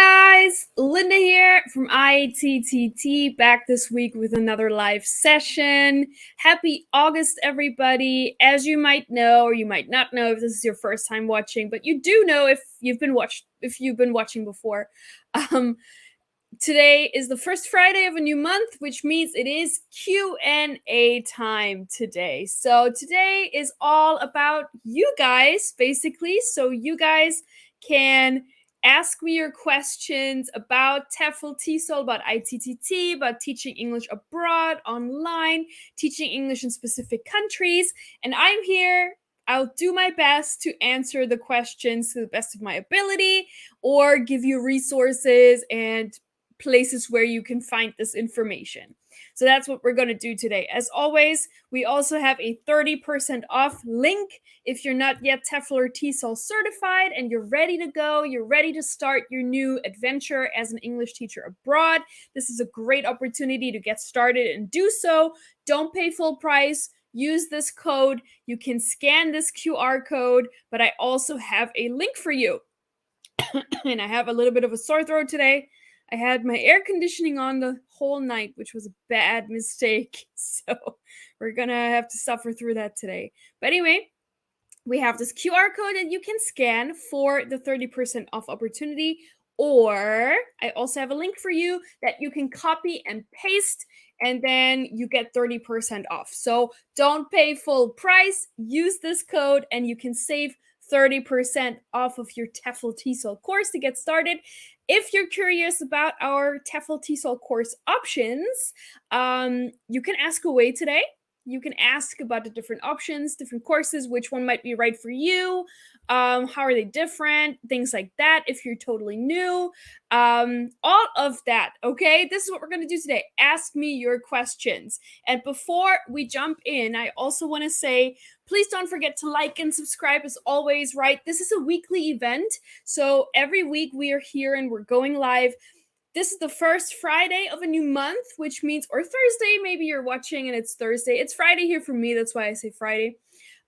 guys, Linda here from ITTT, back this week with another live session. Happy August, everybody. As you might know, or you might not know if this is your first time watching, but you do know if you've been watching before. Today is the first Friday of a new month, which means it is Q&A time today. So today is all about you guys, basically. So you guys can ask me your questions about TEFL, TESOL, about ITTT, about teaching English abroad, online, teaching English in specific countries. And I'm here. I'll do my best to answer the questions to the best of my ability or give you resources and places where you can find this information. So that's what we're going to do today. As always, we also have a 30% off link if you're not yet TEFL or TESOL certified and you're ready to go, you're ready to start your new adventure as an English teacher abroad. This is a great opportunity to get started and do so. Don't pay full price. Use this code. You can scan this QR code, but I also have a link for you. And I have a little bit of a sore throat today. I had my air conditioning on the whole night, which was a bad mistake. So we're going to have to suffer through that today. But anyway, we have this QR code that you can scan for the 30% off opportunity. Or I also have a link for you that you can copy and paste, and then you get 30% off. So don't pay full price. Use this code and you can save 30% off of your TEFL TESOL course to get started. If you're curious about our TEFL TESOL course options, you can ask away today. You can ask about the different options, different courses, which one might be right for you, how are they different, things like that, if you're totally new, all of that, okay? This is what we're going to do today. Ask me your questions. And before we jump in, I also want to say, please don't forget to like and subscribe as always, right? This is a weekly event, so every week we are here and we're going live. This is the first Friday of a new month, which means, or Thursday, maybe you're watching and it's Thursday. It's Friday here for me, that's why I say Friday.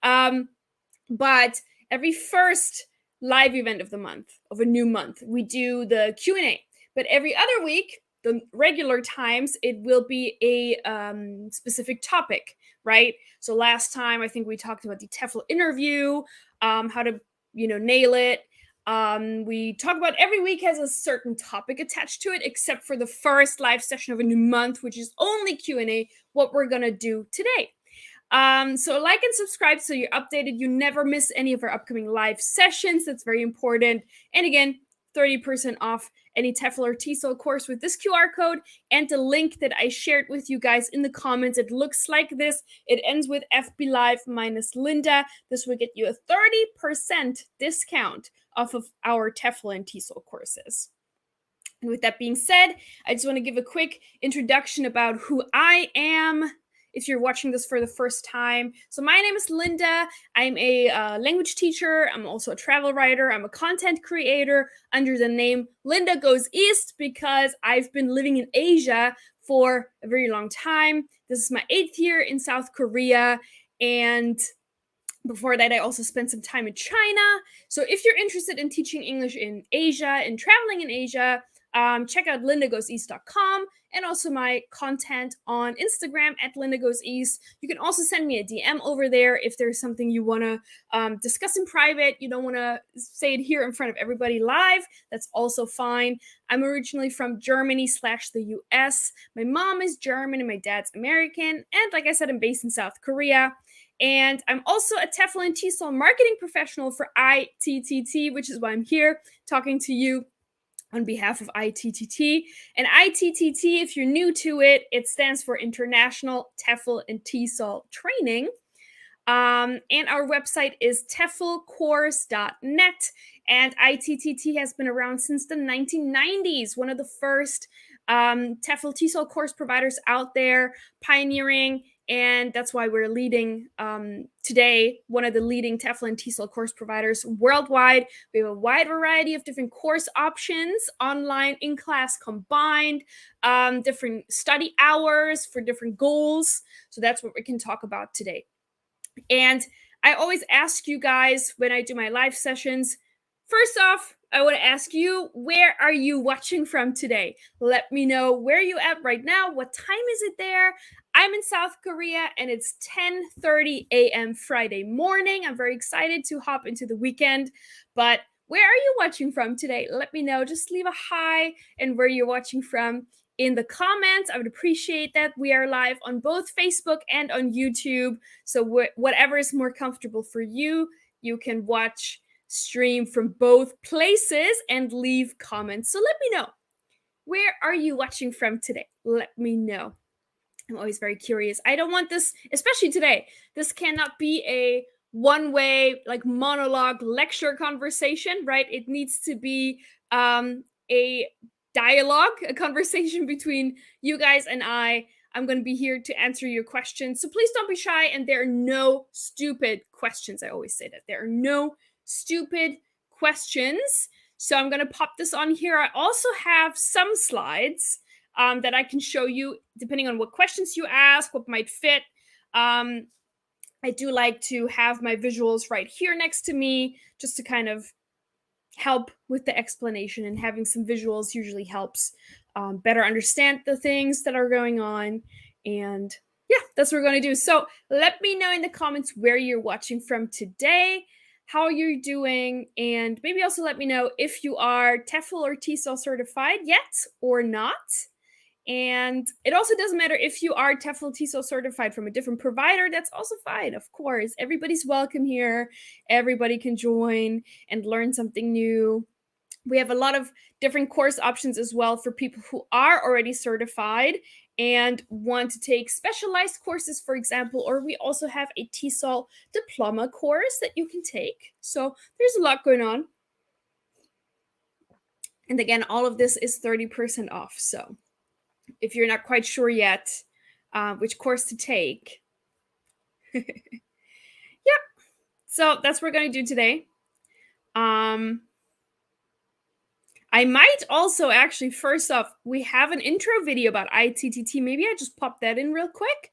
But every first live event of the month, of a new month, we do the Q&A. But every other week, the regular times, it will be a specific topic, right? So last time, I think we talked about the TEFL interview, how to, nail it. We talk about every week has a certain topic attached to it, except for the first live session of a new month, which is only Q&A, what we're going to do today. So like and subscribe so you're updated. You never miss any of our upcoming live sessions. That's very important. And again, 30% off any TEFL or TESOL course with this QR code and the link that I shared with you guys in the comments. It looks like this. It ends with FB Live minus Linda. This will get you a 30% discount off of our TEFL and TESOL courses. And with that being said, I just want to give a quick introduction about who I am, if you're watching this for the first time. So my name is Linda. I'm a language teacher. I'm also a travel writer. I'm a content creator under the name Linda Goes East because I've been living in Asia for a very long time. This is my 8th year in South Korea. And before that, I also spent some time in China. So if you're interested in teaching English in Asia and traveling in Asia, check out lindagoeseast.com and also my content on Instagram at lindagoeseast. You can also send me a DM over there if there's something you want to discuss in private. You don't want to say it here in front of everybody live. That's also fine. I'm originally from Germany/the US. My mom is German and my dad's American. And like I said, I'm based in South Korea. And I'm also a TEFL and TESOL marketing professional for ITTT, which is why I'm here talking to you on behalf of ITTT. And ITTT, if you're new to it, it stands for International TEFL and TESOL Training. And our website is teflcourse.net. And ITTT has been around since the 1990s, one of the first TEFL TESOL course providers out there, pioneering. And that's why we're leading today, one of the leading TEFL and TESOL course providers worldwide. We have a wide variety of different course options, online, in-class, combined, different study hours for different goals. So that's what we can talk about today. And I always ask you guys when I do my live sessions, first off, I want to ask you, where are you watching from today? Let me know where you at right now. What time is it there? I'm in South Korea and it's 10:30 a.m. Friday morning. I'm very excited to hop into the weekend. But where are you watching from today? Let me know. Just leave a hi and where you're watching from in the comments. I would appreciate that. We are live on both Facebook and on YouTube. So whatever is more comfortable for you, you can watch stream from both places and leave comments. So let me know, where are you watching from today? Let me know. I'm always very curious. I don't want this, especially today, this cannot be a one-way like monologue lecture conversation, right? It needs to be a dialogue, a conversation between you guys and I. I'm going to be here to answer your questions. So please don't be shy, and there are no stupid questions. I always say that. There are no stupid questions. So I'm going to pop this on here. I also have some slides that I can show you depending on what questions you ask, what might fit. I do like to have my visuals right here next to me just to kind of help with the explanation, and having some visuals usually helps better understand the things that are going on. And yeah, that's what we're going to do. So let me know in the comments where you're watching from today, how you're doing, and maybe also let me know if you are TEFL or TESOL certified yet or not. And it also doesn't matter if you are TEFL TESOL certified from a different provider. That's also fine, of course. Everybody's welcome here. Everybody can join and learn something new. We have a lot of different course options as well for people who are already certified and want to take specialized courses, for example, or we also have a TESOL diploma course that you can take. So there's a lot going on. And again, all of this is 30% off. So if you're not quite sure yet which course to take. Yeah, so that's what we're going to do today. I might also actually, first off, we have an intro video about ITTT. Maybe I just pop that in real quick,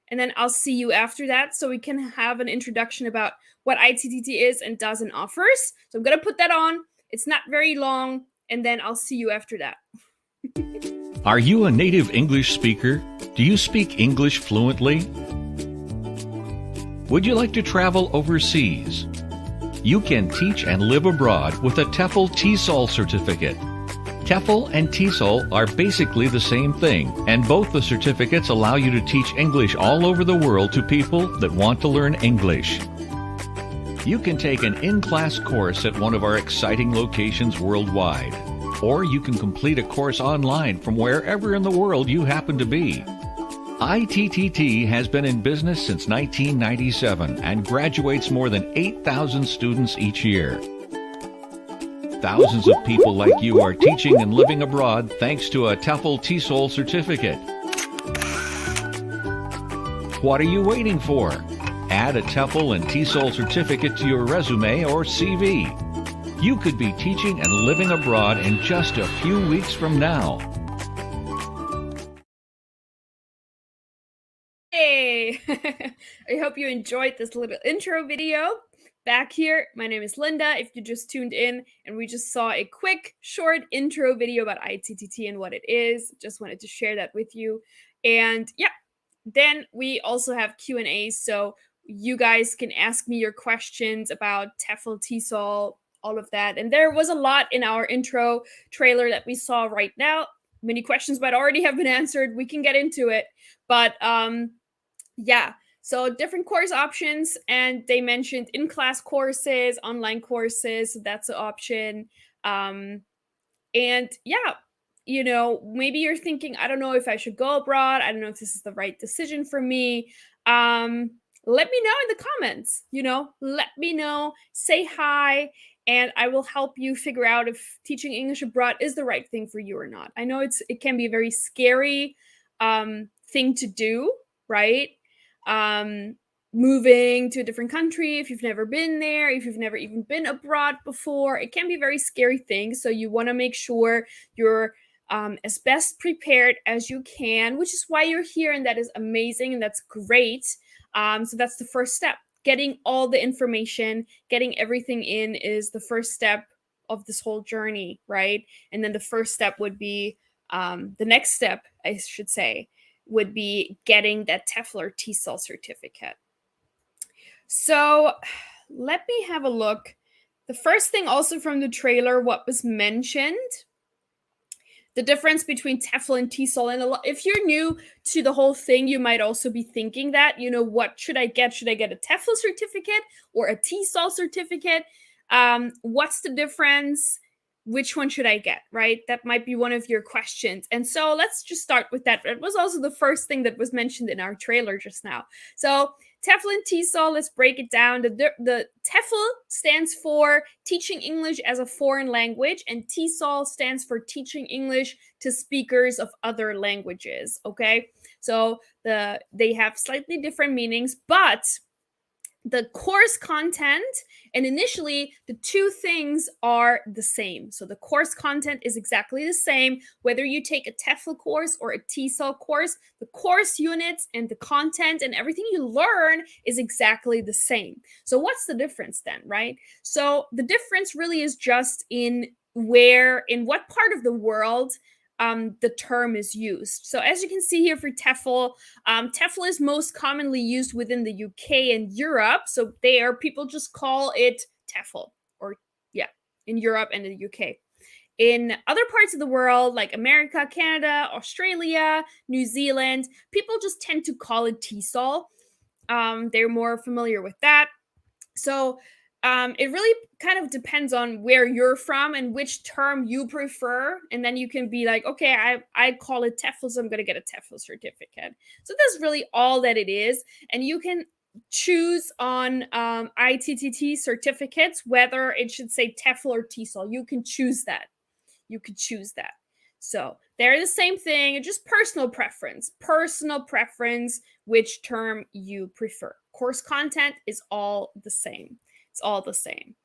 and then I'll see you after that so we can have an introduction about what ITTT is and does and offers. So I'm going to put that on. It's not very long, and then I'll see you after that. Are you a native English speaker? Do you speak English fluently? Would you like to travel overseas? You can teach and live abroad with a TEFL TESOL certificate. TEFL and TESOL are basically the same thing, and both the certificates allow you to teach English all over the world to people that want to learn English. You can take an in-class course at one of our exciting locations worldwide, or you can complete a course online from wherever in the world you happen to be. ITTT has been in business since 1997 and graduates more than 8,000 students each year. Thousands of people like you are teaching and living abroad thanks to a TEFL TESOL certificate. What are you waiting for? Add a TEFL and TESOL certificate to your resume or CV. You could be teaching and living abroad in just a few weeks from now. Hey! I hope you enjoyed this little intro video. Back here, my name is Linda. If you just tuned in and we just saw a quick, short intro video about ITTT and what it is, just wanted to share that with you. And yeah, then we also have Q&A, so you guys can ask me your questions about TEFL, TESOL, all of that. And there was a lot in our intro trailer that we saw right now. Many questions might already have been answered. We can get into it. But yeah, so different course options, and they mentioned in-class courses, online courses, so that's an option. And yeah, you know, maybe you're thinking, I don't know if I should go abroad. I don't know if this is the right decision for me. Let me know in the comments, you know, let me know, say hi, and I will help you figure out if teaching English abroad is the right thing for you or not. I know it can be a very scary thing to do, right? Moving to a different country, if you've never been there, if you've never even been abroad before, it can be a very scary thing. So you want to make sure you're as best prepared as you can, which is why you're here, and that is amazing and that's great. So that's the first step. Getting all the information, getting everything in is the first step of this whole journey, right? And then the first step would be, the next step, I should say, would be getting that TEFL or TESOL certificate. So let me have a look. The first thing also from the trailer, what was mentioned, the difference between TEFL and TESOL. And if you're new to the whole thing, you might also be thinking that, what should I get? Should I get a TEFL certificate or a TESOL certificate? What's the difference? Which one should I get, right? That might be one of your questions. And so let's just start with that. It was also the first thing that was mentioned in our trailer just now. So TEFL and TESOL, let's break it down. The TEFL stands for Teaching English as a Foreign Language, and TESOL stands for Teaching English to Speakers of Other Languages, okay? So they have slightly different meanings, but the course content, and initially the two things are the same. So the course content is exactly the same whether you take a TEFL course or a TESOL course. The course units and the content and everything you learn is exactly the same. So what's the difference then, right? So the difference really is just in what part of the world the term is used. So as you can see here for TEFL, TEFL is most commonly used within the UK and Europe. So there, people just call it TEFL, or in Europe and in the UK. In other parts of the world, like America, Canada, Australia, New Zealand, people just tend to call it TESOL. They're more familiar with that. So it really kind of depends on where you're from and which term you prefer. And then you can be like, okay, I call it TEFL, so I'm going to get a TEFL certificate. So that's really all that it is. And you can choose on ITTT certificates whether it should say TEFL or TESOL. You can choose that. So they're the same thing. It's just personal preference, which term you prefer. Course content is all the same. It's all the same.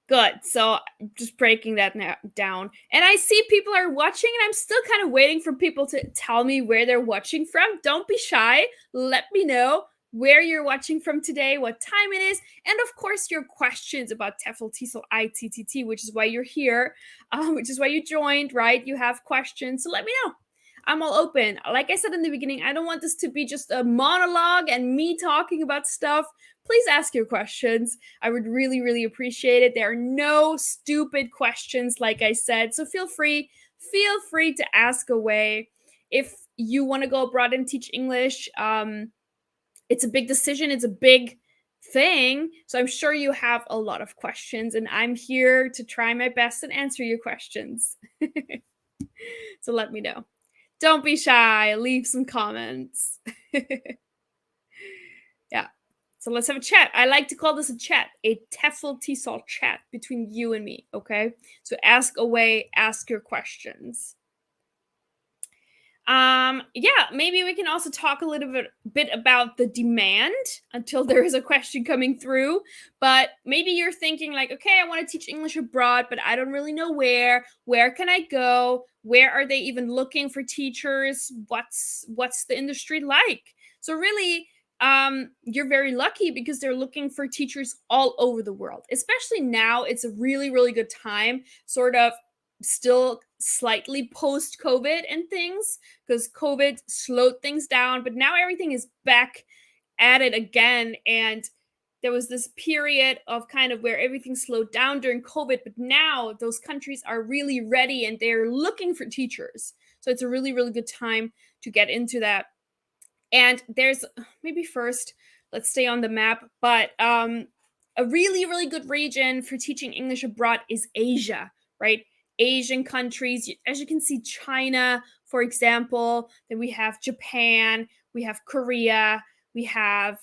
Good. So just breaking that down. And I see people are watching, and I'm still kind of waiting for people to tell me where they're watching from. Don't be shy. Let me know where you're watching from today, what time it is, and of course your questions about TEFL, TESOL, ITTT, which is why you're here, which is why you joined, right? You have questions, so let me know. I'm all open. Like I said in the beginning, I don't want this to be just a monologue and me talking about stuff. Please ask your questions. I would really, really appreciate it. There are no stupid questions, like I said, so feel free to ask away. If you want to go abroad and teach English, it's a big decision. It's a big thing. So I'm sure you have a lot of questions, and I'm here to try my best and answer your questions. So let me know. Don't be shy. Leave some comments. Yeah. So let's have a chat. I like to call this a chat, a TEFL TESOL chat between you and me, okay? So ask away, ask your questions. Maybe we can also talk a little bit about the demand until there is a question coming through. But maybe you're thinking like, okay, I want to teach English abroad, but I don't really know where can I go? Where are they even looking for teachers? What's the industry like? So really, you're very lucky because they're looking for teachers all over the world. Especially now, it's a really, really good time, sort of still slightly post-COVID and things, because COVID slowed things down, but now everything is back at it again. And there was this period of kind of where everything slowed down during COVID, but now those countries are really ready and they're looking for teachers. So it's a really, really good time to get into that. And there's maybe first, let's stay on the map, but a really, really good region for teaching English abroad is Asia, right? Asian countries, as you can see, China, for example. Then we have Japan, we have Korea, we have,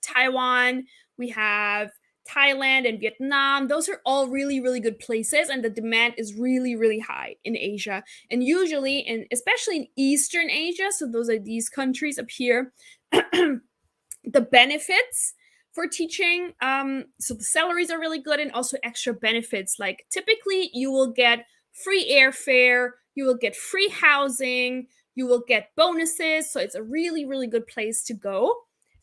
Taiwan, we have Thailand and Vietnam. Those are all really, really good places, and the demand is really, really high in Asia. And usually, and especially in Eastern Asia, so those are these countries up here, the benefits for teaching, so the salaries are really good, and also extra benefits. Like typically you will get free airfare, you will get free housing, you will get bonuses. So it's a really, really good place to go.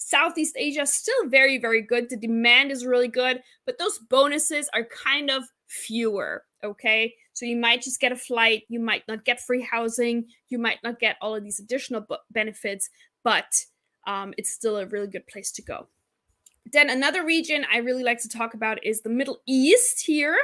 Southeast Asia, still very, very good. The demand is really good, but those bonuses are kind of fewer, okay? So you might just get a flight, you might not get free housing, you might not get all of these additional benefits, but it's still a really good place to go. Then another region I really like to talk about is the Middle East here.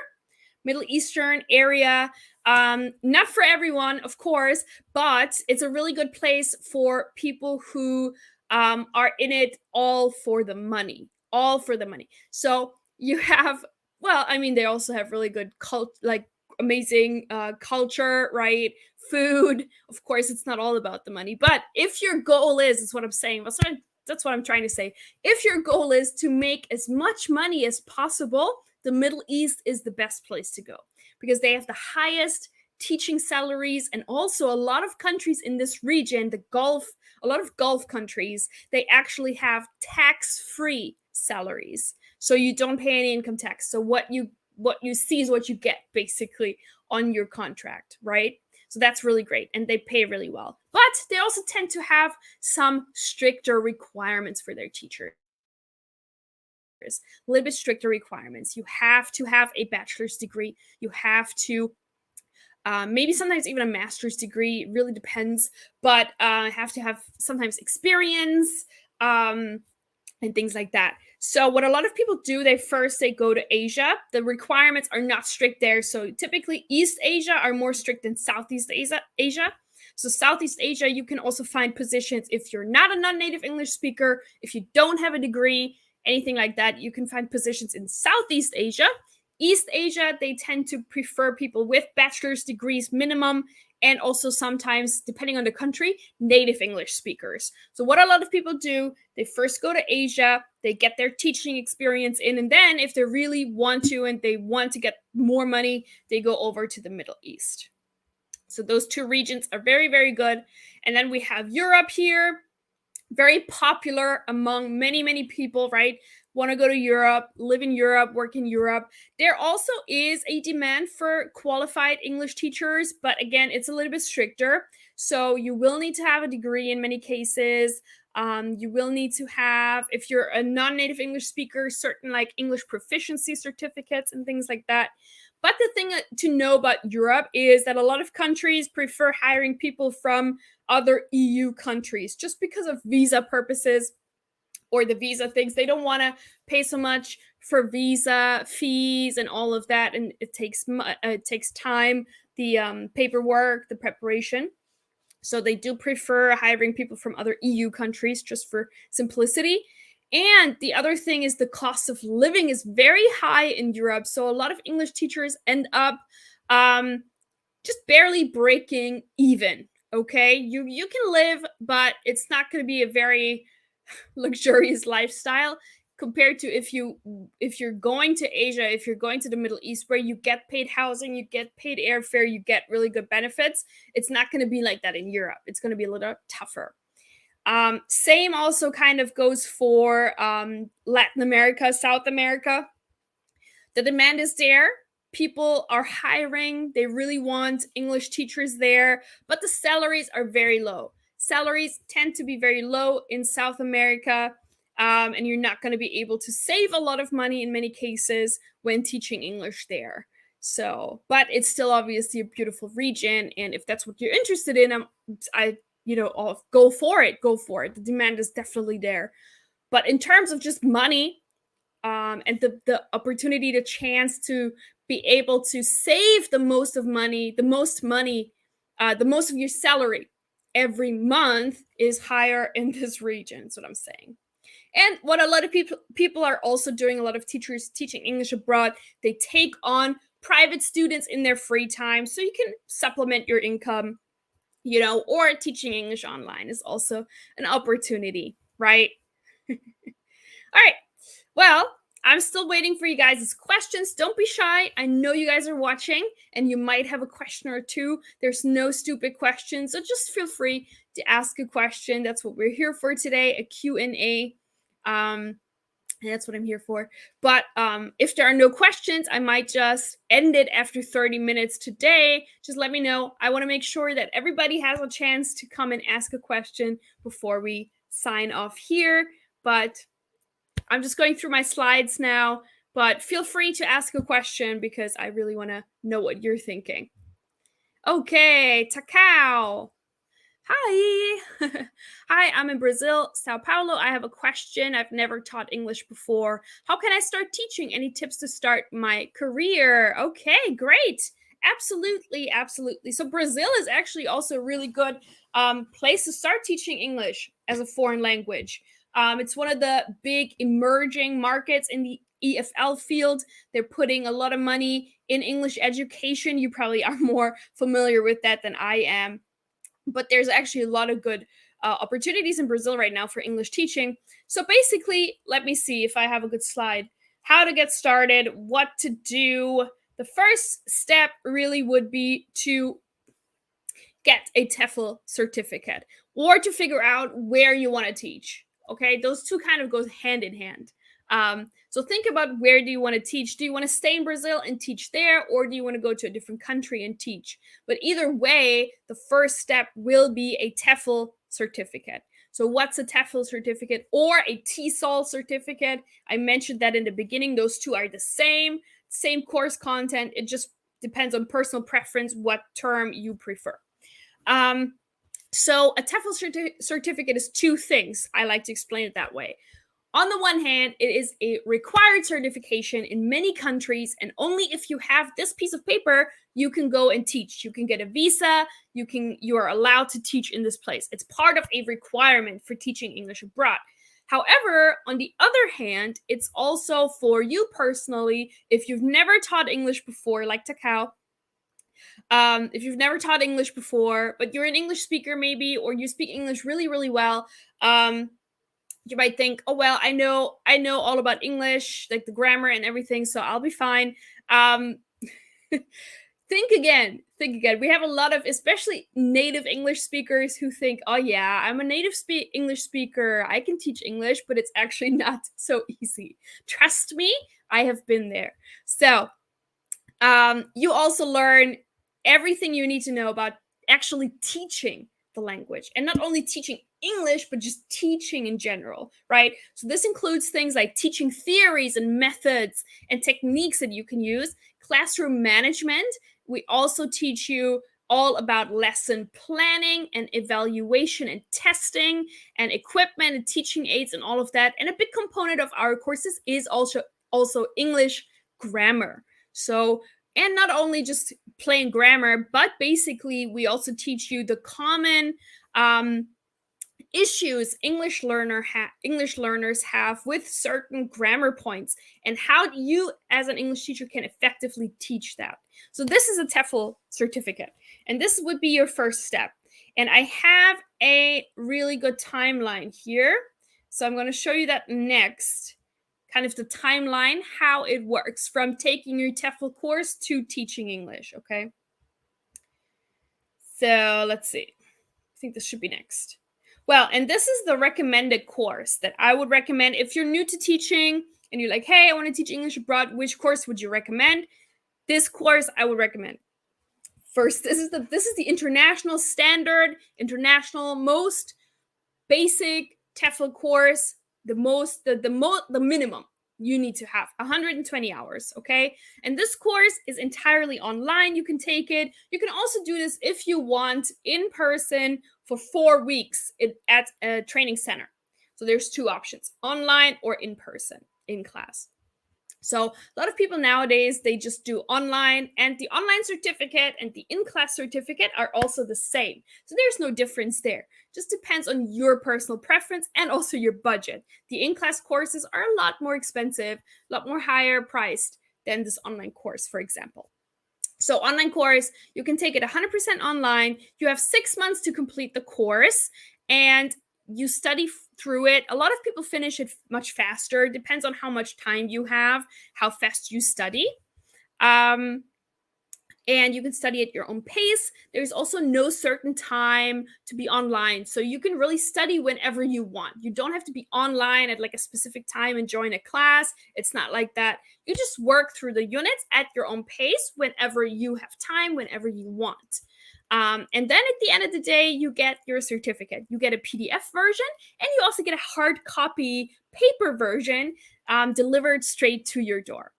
Middle Eastern area. Not for everyone, of course, but it's a really good place for people who are in it all for the money. All for the money. So you have, well, I mean, they also have really good amazing culture, right? Food. Of course, it's not all about the money, but if your goal is, that's what I'm saying. That's what I'm trying to say. If your goal is to make as much money as possible, the Middle East is the best place to go because they have the highest teaching salaries, and also a lot of countries in this region, a lot of Gulf countries, they actually have tax-free salaries. So you don't pay any income tax. So what you see is what you get basically on your contract, right? So that's really great, and they pay really well. But they also tend to have some stricter requirements for their teachers. A little bit stricter requirements. You have to have a bachelor's degree. You have to maybe sometimes even a master's degree. It really depends, but have to have sometimes experience and things like that. So what a lot of people do, they go to Asia. The requirements are not strict there. So typically East Asia are more strict than Southeast Asia. So Southeast Asia, you can also find positions if you're not a non-native English speaker, if you don't have a degree, anything like that. You can find positions in Southeast Asia. East Asia, they tend to prefer people with bachelor's degrees minimum, and also sometimes, depending on the country, native English speakers. So what a lot of people do, they first go to Asia, they get their teaching experience in, and then if they really want to and they want to get more money, they go over to the Middle East. So those two regions are very, very good. And then we have Europe here, very popular among many, many people, right? Want to go to Europe, live in Europe, work in Europe. There also is a demand for qualified English teachers, but again, it's a little bit stricter. So you will need to have a degree in many cases. You will need to have, if you're a non-native English speaker, certain like English proficiency certificates and things like that. But the thing to know about Europe is that a lot of countries prefer hiring people from other EU countries just because of visa purposes or the visa things. They don't want to pay so much for visa fees and all of that, and it takes time, the paperwork, the preparation. So they do prefer hiring people from other EU countries just for simplicity. And the other thing is the cost of living is very high in Europe. So a lot of English teachers end up just barely breaking even. Okay, you can live, but it's not going to be a very luxurious lifestyle compared to if you're going to Asia, if you're going to the Middle East, where you get paid housing, you get paid airfare, you get really good benefits. It's not going to be like that in Europe. It's going to be a little tougher. Same also kind of goes for Latin America, South America. The demand is there. People are hiring. They really want English teachers there, but the salaries are very low. Salaries tend to be very low in South America, and you're not going to be able to save a lot of money in many cases when teaching English there. So, but it's still obviously a beautiful region, and if that's what you're interested in, go for it. Go for it. The demand is definitely there. But in terms of just money, and the opportunity, the chance to be able to save the most of your salary every month is higher in this region. That's what I'm saying. And what a lot of people are also doing, a lot of teachers teaching English abroad, they take on private students in their free time so you can supplement your income, or teaching English online is also an opportunity, right? All right. Well, I'm still waiting for you guys' questions. Don't be shy. I know you guys are watching and you might have a question or two. There's no stupid questions, so just feel free to ask a question. That's what we're here for today, a Q&A. And that's what I'm here for. But if there are no questions, I might just end it after 30 minutes today. Just let me know. I want to make sure that everybody has a chance to come and ask a question before we sign off here. but I'm just going through my slides now, but feel free to ask a question because I really want to know what you're thinking. Okay, Takao. Hi. Hi, I'm in Brazil, Sao Paulo. I have a question. I've never taught English before. How can I start teaching? Any tips to start my career? Okay, great. Absolutely, absolutely. So Brazil is actually also a really good place to start teaching English as a foreign language. It's one of the big emerging markets in the EFL field. They're putting a lot of money in English education. You probably are more familiar with that than I am. But there's actually a lot of good opportunities in Brazil right now for English teaching. So basically, let me see if I have a good slide. How to get started, what to do. The first step really would be to get a TEFL certificate or to figure out where you want to teach. Okay, those two kind of goes hand in hand. So think about, where do you want to teach? Do you want to stay in Brazil and teach there, or do you want to go to a different country and teach? But either way, the first step will be a TEFL certificate. So what's a TEFL certificate or a TESOL certificate? I mentioned that in the beginning. Those two are the same course content. It just depends on personal preference what term you prefer. So a TEFL certificate is two things. I like to explain it that way. On the one hand, it is a required certification in many countries, and only if you have this piece of paper, you can go and teach. You can get a visa, you are allowed to teach in this place. It's part of a requirement for teaching English abroad. However, on the other hand, it's also for you personally, if you've never taught English before, like Takao, if you've never taught English before, but you're an English speaker maybe, or you speak English really, really well, you might think, oh, well, I know all about English, like the grammar and everything, so I'll be fine. Think again. We have a lot of, especially native English speakers, who think, oh yeah, I'm a native English speaker, I can teach English, but it's actually not so easy. Trust me, I have been there. So you also learn everything you need to know about actually teaching the language, and not only teaching English, but just teaching in general, right? So this includes things like teaching theories and methods and techniques that you can use, classroom management. We also teach you all about lesson planning and evaluation and testing and equipment and teaching aids and all of that. And a big component of our courses is also English grammar. So, and not only just plain grammar, but basically we also teach you the common issues English learners have with certain grammar points, and how you as an English teacher can effectively teach that. So this is a TEFL certificate, and this would be your first step. And I have a really good timeline here. So I'm going to show you that next. Kind of the timeline, how it works from taking your TEFL course to teaching English, okay? So let's see. I think this should be next. Well, and this is the recommended course that I would recommend if you're new to teaching and you're like, hey, I want to teach English abroad. Which course would you recommend? This course I would recommend. First, this is the international standard, international most basic TEFL course, the minimum you need to have 120 hours, okay? And this course is entirely online. You can take it. You can also do this if you want in person for 4 weeks at a training center. So there's two options, online or in person, in class. So a lot of people nowadays, they just do online, and the online certificate and the in-class certificate are also the same. So there's no difference there. Just depends on your personal preference and also your budget. The in-class courses are a lot more expensive, a lot more higher priced than this online course, for example. So online course, you can take it 100% online. You have 6 months to complete the course, and you study through it. A lot of people finish it much faster. It depends on how much time you have, how fast you study. And you can study at your own pace. There's also no certain time to be online. So you can really study whenever you want. You don't have to be online at like a specific time and join a class. It's not like that. You just work through the units at your own pace whenever you have time, whenever you want. And then at the end of the day, you get your certificate. You get a PDF version, and you also get a hard copy paper version delivered straight to your door.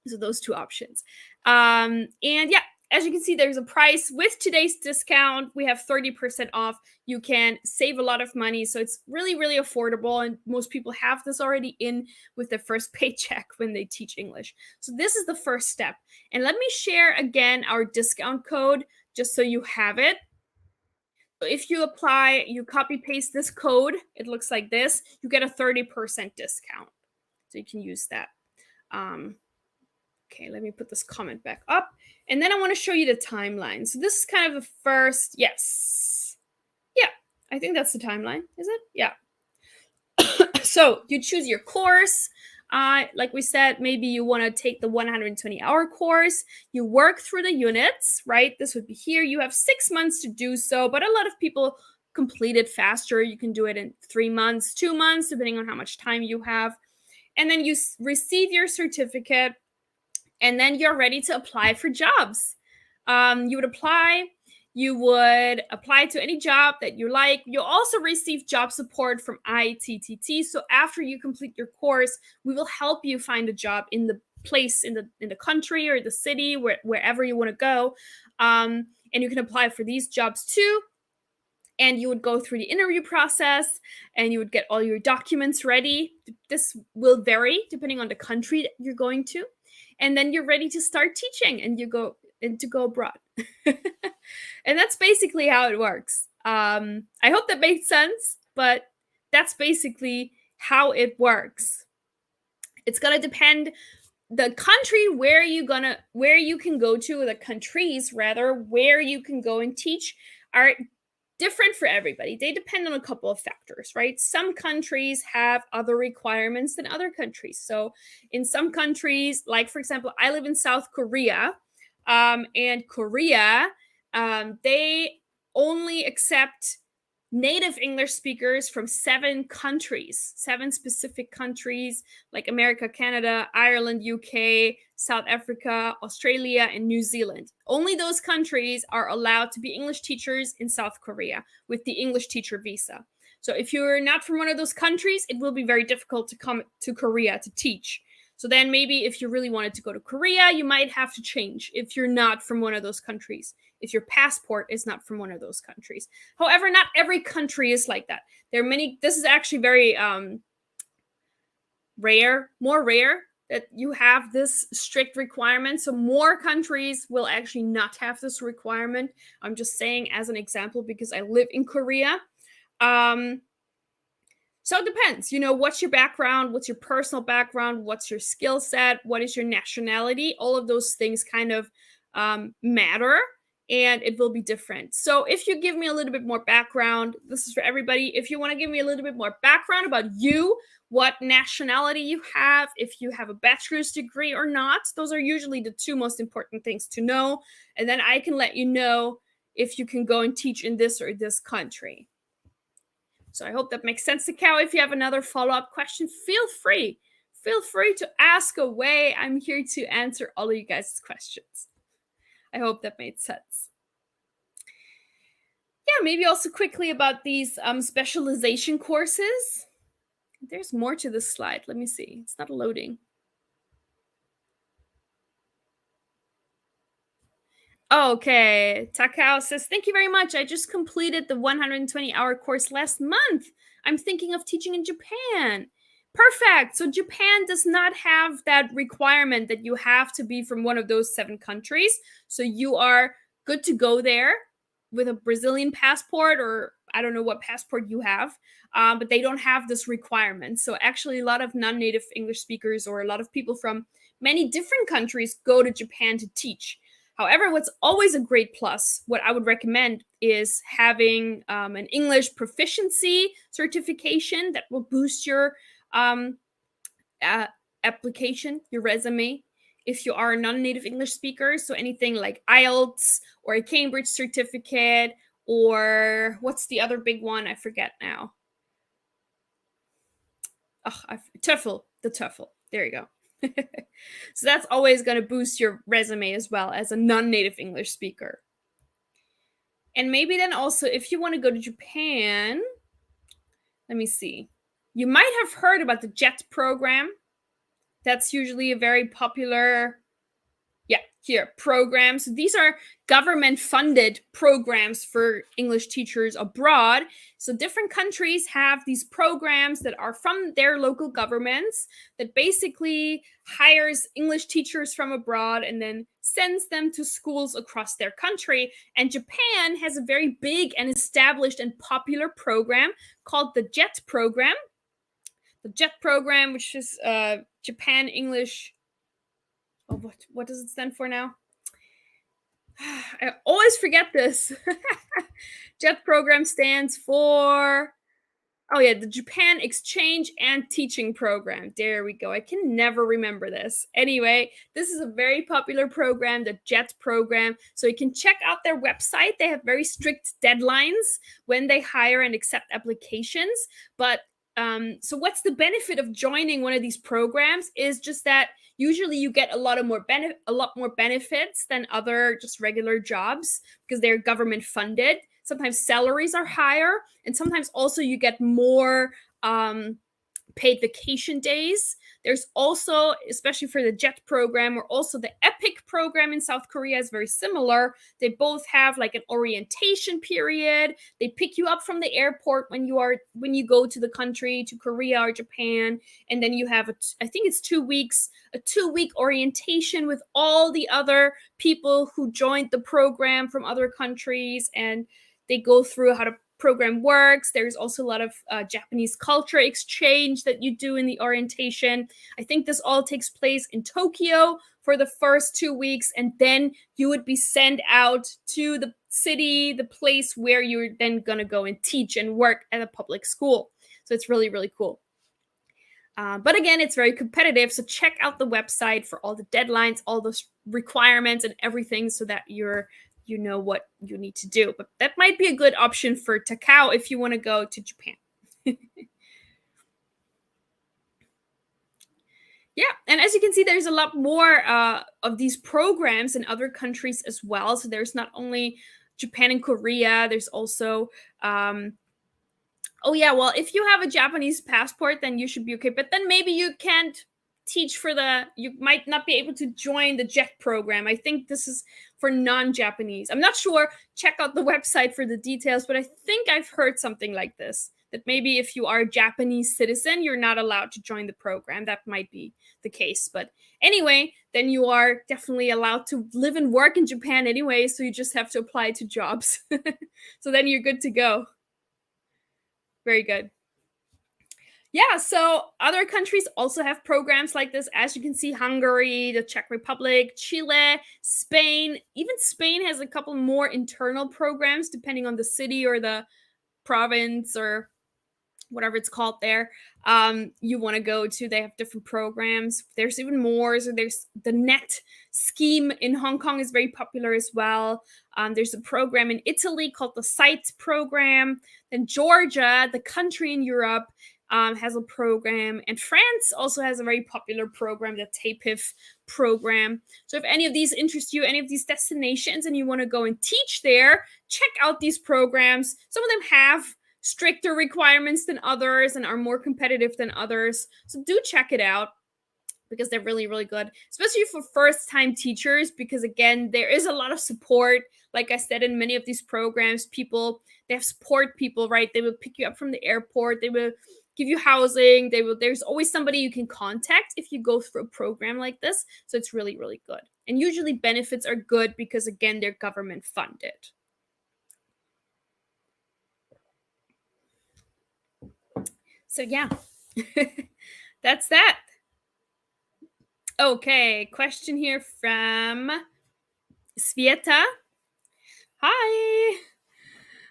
So those two options. And yeah, as you can see, there's a price. With today's discount, we have 30% off. You can save a lot of money. So it's really, really affordable. And most people have this already in with their first paycheck when they teach English. So this is the first step. And let me share again our discount code just so you have it. So if you apply, you copy paste this code, it looks like this, you get a 30% discount. So you can use that. Okay, let me put this comment back up. And then I want to show you the timeline. So this is kind of the first, yes. Yeah, I think that's the timeline, is it? Yeah. So you choose your course. Like we said, maybe you want to take the 120-hour course. You work through the units, right? This would be here. You have 6 months to do so, but a lot of people complete it faster. You can do it in 3 months, 2 months, depending on how much time you have. And then you receive your certificate, and then you're ready to apply for jobs. You would apply to any job that you like. You'll also receive job support from ITTT. So after you complete your course, we will help you find a job in the place, in the country or the city, wherever you want to go. And you can apply for these jobs too. And you would go through the interview process, and you would get all your documents ready. This will vary depending on the country that you're going to. And then you're ready to start teaching, and to go abroad. And that's basically how it works. I hope that makes sense, but that's basically how it works. It's gonna depend the country where you can go to, the countries rather, where you can go and teach are different for everybody. They depend on a couple of factors, right? Some countries have other requirements than other countries. So in some countries, like for example, I live in South Korea, and Korea, they only accept native English speakers from 7 countries, 7 specific countries like America, Canada, Ireland, UK, South Africa, Australia, and New Zealand. Only those countries are allowed to be English teachers in South Korea with the English teacher visa. So if you're not from one of those countries, it will be very difficult to come to Korea to teach. So then maybe if you really wanted to go to Korea, you might have to change if you're not from one of those countries, if your passport is not from one of those countries. However, not every country is like that. There are many, this is actually very more rare that you have this strict requirement. So more countries will actually not have this requirement. I'm just saying as an example because I live in Korea. So it depends, what's your background, what's your personal background, what's your skill set, what is your nationality? All of those things kind of matter, and it will be different. So if you give me a little bit more background, this is for everybody. If you want to give me a little bit more background about you, what nationality you have, if you have a bachelor's degree or not, those are usually the 2 most important things to know. And then I can let you know if you can go and teach in this or this country. So I hope that makes sense to Cal. If you have another follow-up question, feel free to ask away. I'm here to answer all of you guys' questions. I hope that made sense. Yeah, maybe also quickly about these specialization courses. There's more to this slide. Let me see. It's not loading. Okay, Takao says, thank you very much. I just completed the 120-hour course last month. I'm thinking of teaching in Japan. Perfect. So Japan does not have that requirement that you have to be from one of those 7 countries. So you are good to go there with a Brazilian passport, or I don't know what passport you have, but they don't have this requirement. So actually a lot of non-native English speakers or a lot of people from many different countries go to Japan to teach. However, what's always a great plus, what I would recommend, is having an English proficiency certification that will boost your application, your resume, if you are a non-native English speaker. So anything like IELTS or a Cambridge certificate, or what's the other big one? I forget now. TEFL, the TEFL. There you go. So that's always going to boost your resume as well as a non-native English speaker. And maybe then also, if you want to go to Japan, let me see. You might have heard about the JET program. That's usually a very popular, yeah, here, programs. These are government funded programs for English teachers abroad. So different countries have these programs that are from their local governments that basically hires English teachers from abroad and then sends them to schools across their country. And Japan has a very big and established and popular program called the JET program. The JET program, which is Japan English. Oh, what does it stand for now? I always forget this. JET program stands for, oh yeah, the Japan Exchange and Teaching Program. There we go. I can never remember this. Anyway, this is a very popular program, the JET program. So you can check out their website. They have very strict deadlines when they hire and accept applications. But so what's the benefit of joining one of these programs is just that usually you get a lot more benefits than other just regular jobs because they're government funded. Sometimes salaries are higher, and sometimes also you get more paid vacation days. There's also, especially for the JET program, or also the EPIC program in South Korea is very similar. They both have like an orientation period. They pick you up from the airport when you go to the country, to Korea or Japan, and then you have I think it's 2 weeks, a 2-week orientation with all the other people who joined the program from other countries, and they go through how the program works. There's also a lot of Japanese culture exchange that you do in the orientation. I think this all takes place in Tokyo for the first 2 weeks, and then you would be sent out to the city, the place where you're then gonna go and teach and work at a public school. So it's really, really cool. But again, it's very competitive. So check out the website for all the deadlines, all those requirements and everything so that you know what you need to do. But that might be a good option for Takao if you want to go to Japan. Yeah, and as you can see, there's a lot more of these programs in other countries as well. So there's not only Japan and Korea, there's also oh yeah, well, if you have a Japanese passport, then you should be okay. But then maybe you can't teach you might not be able to join the JET program. I think this is for non-Japanese. I'm not sure. Check out the website for the details, but I think I've heard something like this, that maybe if you are a Japanese citizen, you're not allowed to join the program. That might be the case. But anyway, then you are definitely allowed to live and work in Japan anyway, so you just have to apply to jobs. So then you're good to go. Very good. Yeah, so other countries also have programs like this. As you can see, Hungary, the Czech Republic, Chile, Spain. Even Spain has a couple more internal programs depending on the city or the province or whatever it's called there, you want to go to. They have different programs. There's even more. So there's the NET scheme in Hong Kong is very popular as well. There's a program in Italy called the SITE program. Then Georgia, the country in Europe, has a program, and France also has a very popular program, the TEFL program. So if any of these interest you, any of these destinations, and you want to go and teach there, check out these programs. Some of them have stricter requirements than others and are more competitive than others. So do check it out because they're really, really good, especially for first-time teachers, because again, there is a lot of support. Like I said, in many of these programs, they have support people, right? They will pick you up from the airport. They will give you housing. There's always somebody you can contact if you go through a program like this. So it's really, really good. And usually benefits are good because, again, they're government funded. So yeah, that's that. Okay, question here from Svieta. Hi.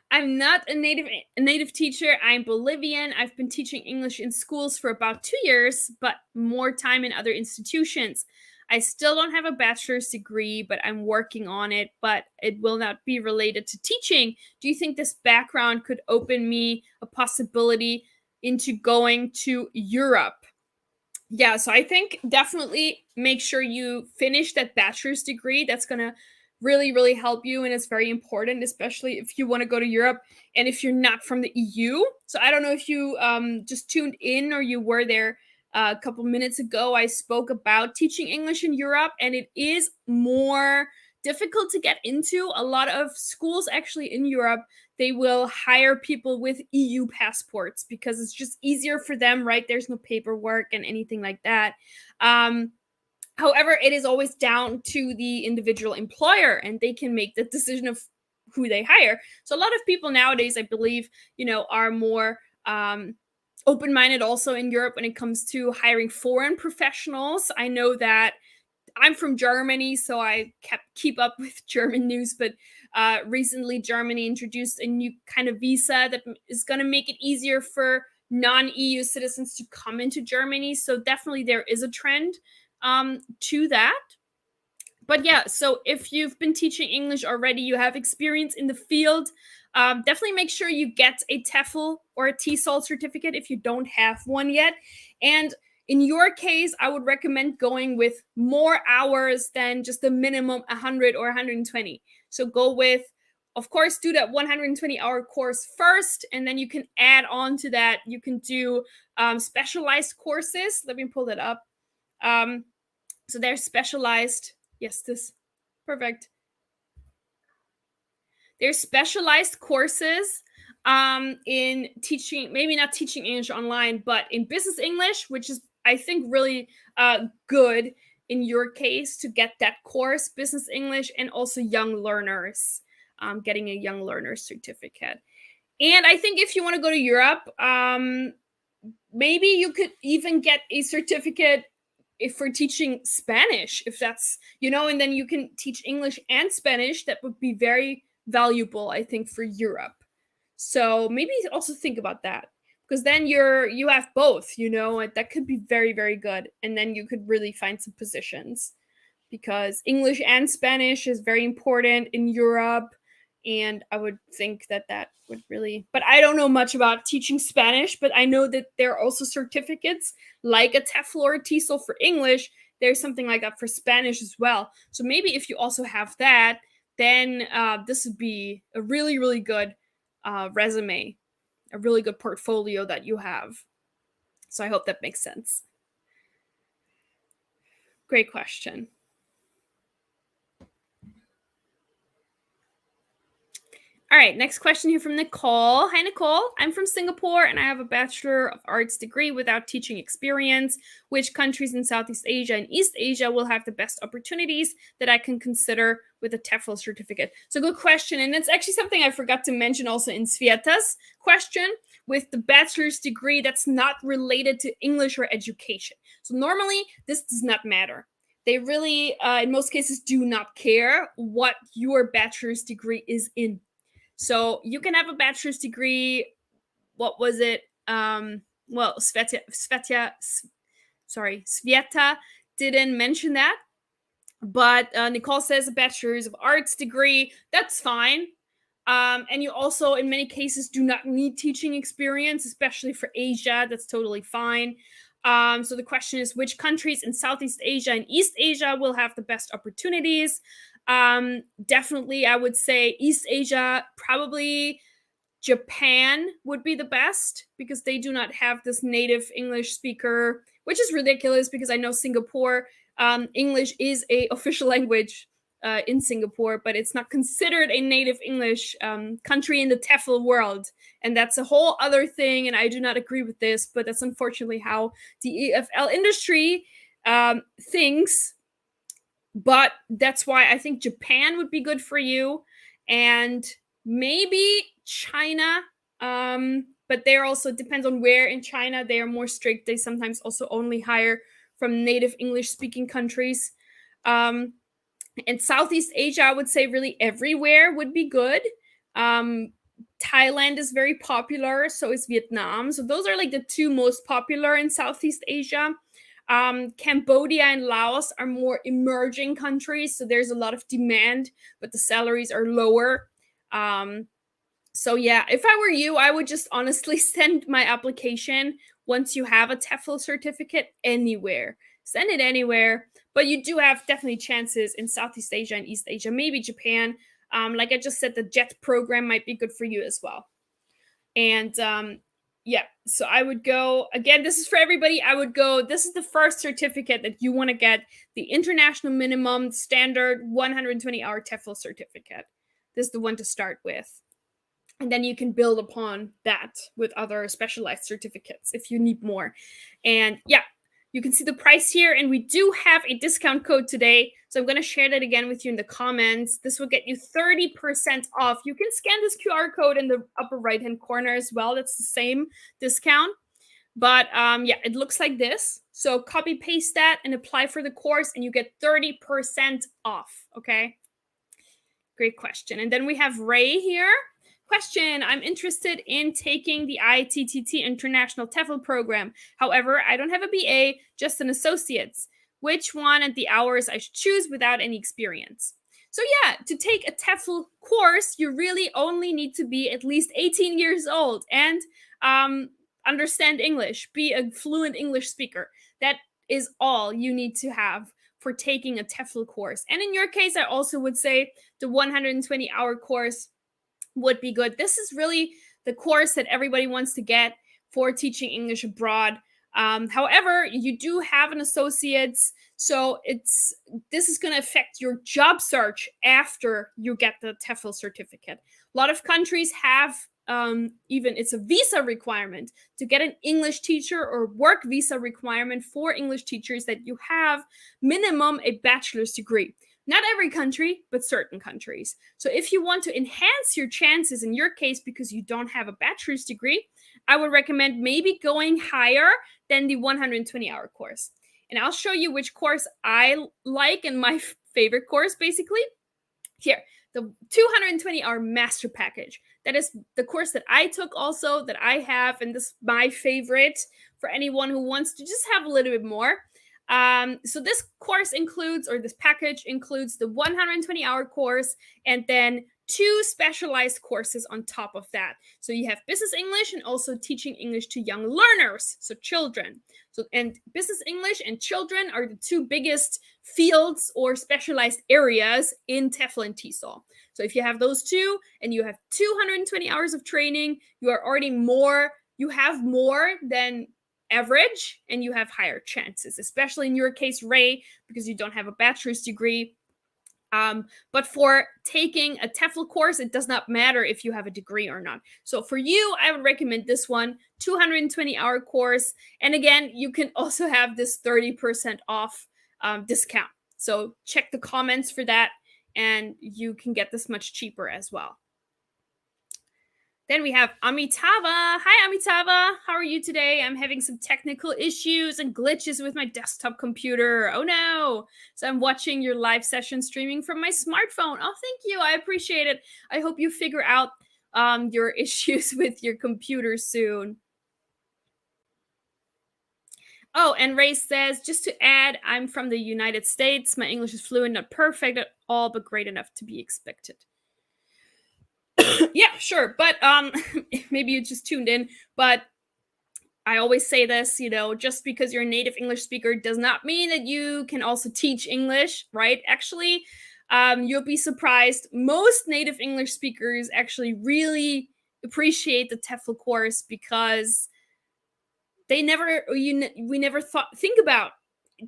I'm not a native teacher. I'm Bolivian. I've been teaching English in schools for about 2 years, but more time in other institutions. I still don't have a bachelor's degree, but I'm working on it, but it will not be related to teaching. Do you think this background could open me a possibility into going to Europe? Yeah, so I think definitely make sure you finish that bachelor's degree. That's going to really, really help you. And it's very important, especially if you want to go to Europe and if you're not from the EU. So I don't know if you just tuned in or you were there a couple minutes ago. I spoke about teaching English in Europe, and it is more difficult to get into. A lot of schools actually in Europe, they will hire people with EU passports because it's just easier for them, right? There's no paperwork and anything like that. However, it is always down to the individual employer, and they can make the decision of who they hire. So a lot of people nowadays, I believe, are more open-minded also in Europe when it comes to hiring foreign professionals. I know that I'm from Germany, so I keep up with German news, but recently Germany introduced a new kind of visa that is going to make it easier for non-EU citizens to come into Germany. So definitely there is a trend to that. But yeah, so if you've been teaching English already, you have experience in the field, definitely make sure you get a TEFL or a TESOL certificate if you don't have one yet. And in your case, I would recommend going with more hours than just the minimum 100 or 120. So go with, of course, do that 120-hour course first, and then you can add on to that. You can do specialized courses. Let me pull that up. So they're specialized. Yes, this. Perfect. There's specialized courses in teaching, maybe not teaching English online, but in business English, which is, I think, really good in your case to get that course, business English, and also young learners, getting a young learner certificate. And I think if you want to go to Europe, maybe you could even get a certificate if for teaching Spanish, if that's, and then you can teach English and Spanish. That would be very valuable, I think, for Europe. So maybe also think about that, because then you have both, that could be very, very good. And then you could really find some positions, because English and Spanish is very important in Europe. And I would think that would really, but I don't know much about teaching Spanish, but I know that there are also certificates like a TEFL or a TESOL for English. There's something like that for Spanish as well. So maybe if you also have that, then this would be a really, really good resume, a really good portfolio that you have. So I hope that makes sense. Great question. All right, next question here from Nicole. Hi, Nicole. I'm from Singapore, and I have a Bachelor of Arts degree without teaching experience. Which countries in Southeast Asia and East Asia will have the best opportunities that I can consider with a TEFL certificate? So good question, and it's actually something I forgot to mention also in Sveta's question. With the bachelor's degree, that's not related to English or education. So normally, this does not matter. They really, in most cases, do not care what your bachelor's degree is in. So you can have a bachelor's degree. What was it? Well, Sveta didn't mention that. But Nicole says a bachelor's of arts degree. That's fine. And you also, in many cases, do not need teaching experience, especially for Asia. That's totally fine. So the question is, which countries in Southeast Asia and East Asia will have the best opportunities? Definitely, I would say East Asia, probably Japan would be the best, because they do not have this native English speaker, which is ridiculous because I know Singapore, English is an official language in Singapore, but it's not considered a native English country in the TEFL world. And that's a whole other thing, and I do not agree with this, but that's unfortunately how the EFL industry thinks. But that's why I think Japan would be good for you, and maybe China. But there also depends on where in China. They are more strict. They sometimes also only hire from native English speaking countries. And Southeast Asia, I would say really everywhere would be good. Thailand is very popular, so is Vietnam. So those are like the two most popular in Southeast Asia. Cambodia and Laos are more emerging countries, so there's a lot of demand, but the salaries are lower. So yeah, if I were you, I would just honestly send my application once you have a TEFL certificate anywhere. Send it anywhere. But you do have definitely chances in Southeast Asia and East Asia, maybe Japan. Like I just said, the JET program might be good for you as well. And yeah, so I would go, again, this is for everybody. I would go, this is the first certificate that you want to get, the International Minimum Standard 120-hour TEFL certificate. This is the one to start with. And then you can build upon that with other specialized certificates if you need more. And yeah, you can see the price here, and we do have a discount code today. So I'm going to share that again with you in the comments. This will get you 30% off. You can scan this QR code in the upper right-hand corner as well. That's the same discount. But yeah, it looks like this. So copy paste that and apply for the course, and you get 30% off. Okay. Great question. And then we have Ray here. Question, I'm interested in taking the ITTT International TEFL program. However, I don't have a BA, just an associate's. Which one and the hours I should choose without any experience? So yeah, to take a TEFL course, you really only need to be at least 18 years old and understand English, be a fluent English speaker. That is all you need to have for taking a TEFL course. And in your case, I also would say the 120-hour course would be good. This is really the course that everybody wants to get for teaching English abroad. However, you do have an associate's, so this is going to affect your job search after you get the TEFL certificate. A lot of countries have even it's a visa requirement to get an English teacher, or work visa requirement for English teachers, that you have minimum a bachelor's degree. Not every country, but certain countries. So if you want to enhance your chances in your case because you don't have a bachelor's degree, I would recommend maybe going higher than the 120-hour course. And I'll show you which course I like and my favorite course, basically. Here, the 220-hour master package. That is the course that I took also, that I have, and this is my favorite for anyone who wants to just have a little bit more. So this course includes, or this package includes, the 120-hour course and then 2 specialized courses on top of that. So you have business English and also teaching English to young learners, so children. So, and business English and children are the 2 biggest fields or specialized areas in TEFL and TESOL. So if you have those 2 and you have 220 hours of training, you are already you have more than average, and you have higher chances, especially in your case, Ray, because you don't have a bachelor's degree. But for taking a TEFL course, it does not matter if you have a degree or not. So for you, I would recommend this one, 220-hour course. And again, you can also have this 30% off discount. So check the comments for that, and you can get this much cheaper as well. Then we have Amitava. Hi, Amitava. How are you today? I'm having some technical issues and glitches with my desktop computer. Oh no. So I'm watching your live session streaming from my smartphone. Oh, thank you. I appreciate it. I hope you figure out your issues with your computer soon. Oh, and Ray says, just to add, I'm from the United States. My English is fluent, not perfect at all, but great enough to be expected. Yeah, sure. But maybe you just tuned in. But I always say this, just because you're a native English speaker does not mean that you can also teach English, right? Actually, you'll be surprised. Most native English speakers actually really appreciate the TEFL course because we never think about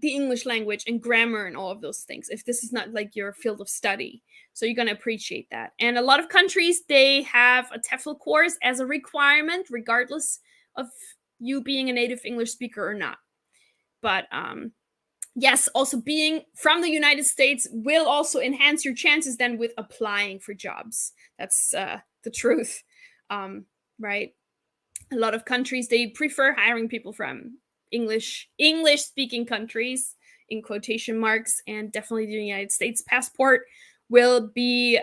the English language and grammar and all of those things if this is not like your field of study. So you're going to appreciate that. And a lot of countries, they have a TEFL course as a requirement, regardless of you being a native English speaker or not. But yes, also being from the United States will also enhance your chances then with applying for jobs. That's the truth, right? A lot of countries, they prefer hiring people from English speaking countries, in quotation marks, and definitely the United States passport will be